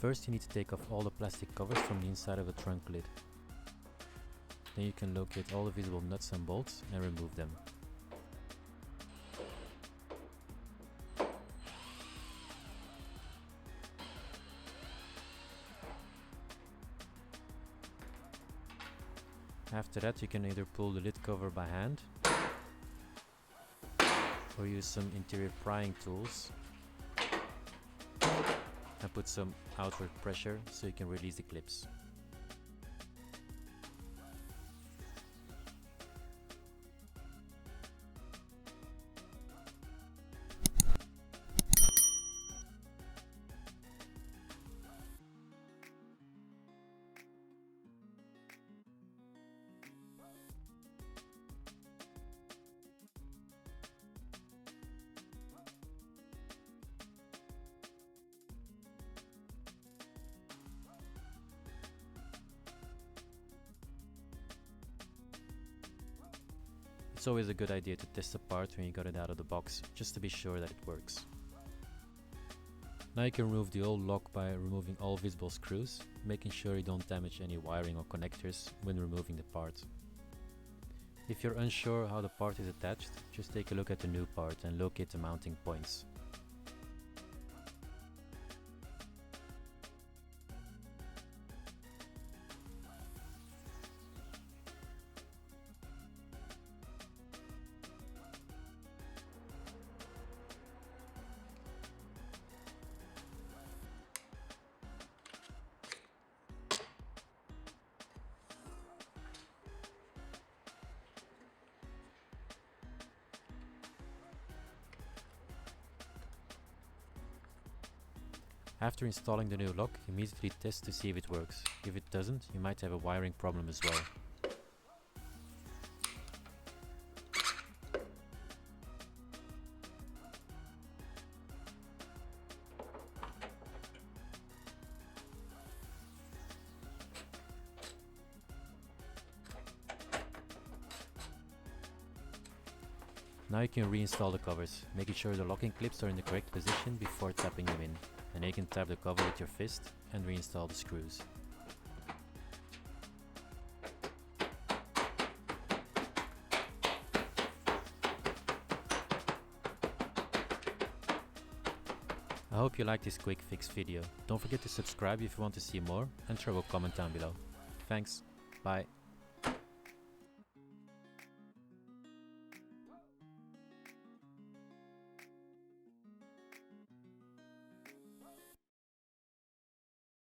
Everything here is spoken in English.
First you need to take off all the plastic covers from the inside of the trunk lid. Then you can locate all the visible nuts and bolts and remove them. After that you can either pull the lid cover by hand or use some interior prying tools and put some outward pressure so you can release the clips. It's always a good idea to test the part when you got it out of the box, just to be sure that it works. Now you can remove the old lock by removing all visible screws, making sure you don't damage any wiring or connectors when removing the part. If you're unsure how the part is attached, just take a look at the new part and locate the mounting points. After installing the new lock, immediately test to see if it works. If it doesn't, you might have a wiring problem as well. Now you can reinstall the covers, making sure the locking clips are in the correct position before tapping them in. And then you can tap the cover with your fist and reinstall the screws. I hope you liked this quick fix video. Don't forget to subscribe if you want to see more and throw a comment down below. Thanks, bye.